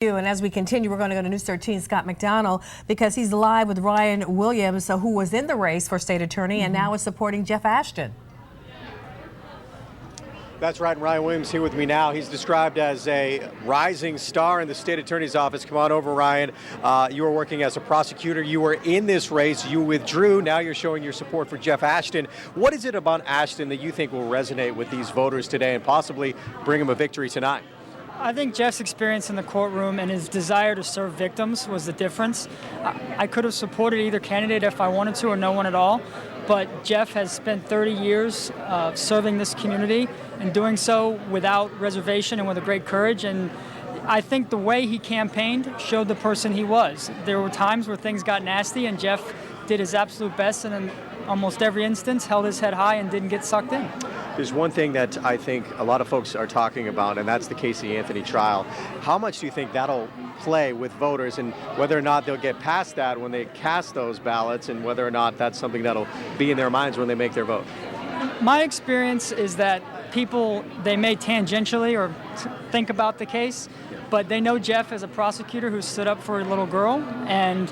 And as we continue, we're going to go to News 13, Scott McDonald, because he's live with Ryan Williams, who was in the race for state attorney and now is supporting Jeff Ashton. That's right, Ryan Williams here with me now. He's described as a rising star in the state attorney's office. Come on over, Ryan. You were working as a prosecutor. You were in this race. You withdrew. Now you're showing your support for Jeff Ashton. What is it about Ashton that you think will resonate with these voters today and possibly bring him a victory tonight? I think Jeff's experience in the courtroom and his desire to serve victims was the difference. I could have supported either candidate if I wanted to or no one at all, but Jeff has spent 30 years serving this community and doing so without reservation and with a great courage. And I think the way he campaigned showed the person he was. There were times where things got nasty and Jeff did his absolute best and in almost every instance held his head high and didn't get sucked in. There's one thing that I think a lot of folks are talking about, and that's the Casey Anthony trial. How much do you think that'll play with voters and whether or not they'll get past that when they cast those ballots and whether or not that's something that'll be in their minds when they make their vote? My experience is that people, they may tangentially or think about the case, but they know Jeff as a prosecutor who stood up for a little girl, and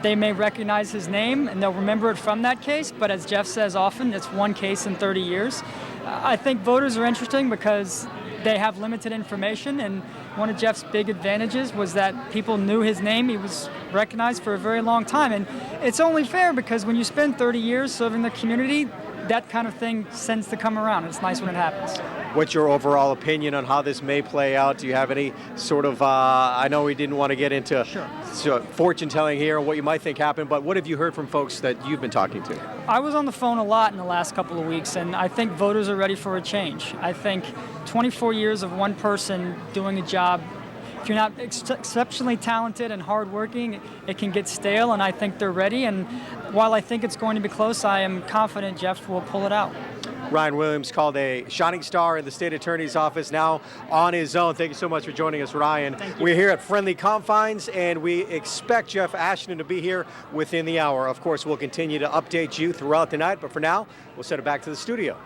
they may recognize his name and they'll remember it from that case, but as Jeff says often, it's one case in 30 years. I think voters are interesting because they have limited information, and one of Jeff's big advantages was that people knew his name. He was recognized for a very long time, and it's only fair because when you spend 30 years serving the community, that kind of thing tends to come around. It's nice when it happens. What's your overall opinion on how this may play out? Do you have any sort of, I know we didn't want to get into fortune telling here and what you might think happened, but what have you heard from folks that you've been talking to? I was on the phone a lot in the last couple of weeks, and I think voters are ready for a change. I think 24 years of one person doing a job, if you're not exceptionally talented and hardworking, it can get stale, and I think they're ready. And while I think it's going to be close, I am confident Jeff will pull it out. Ryan Williams, called a shining star in the state attorney's office, now on his own. Thank you so much for joining us, Ryan. We're here at Friendly Confines, and we expect Jeff Ashton to be here within the hour. Of course, we'll continue to update you throughout the night, but for now, we'll send it back to the studio.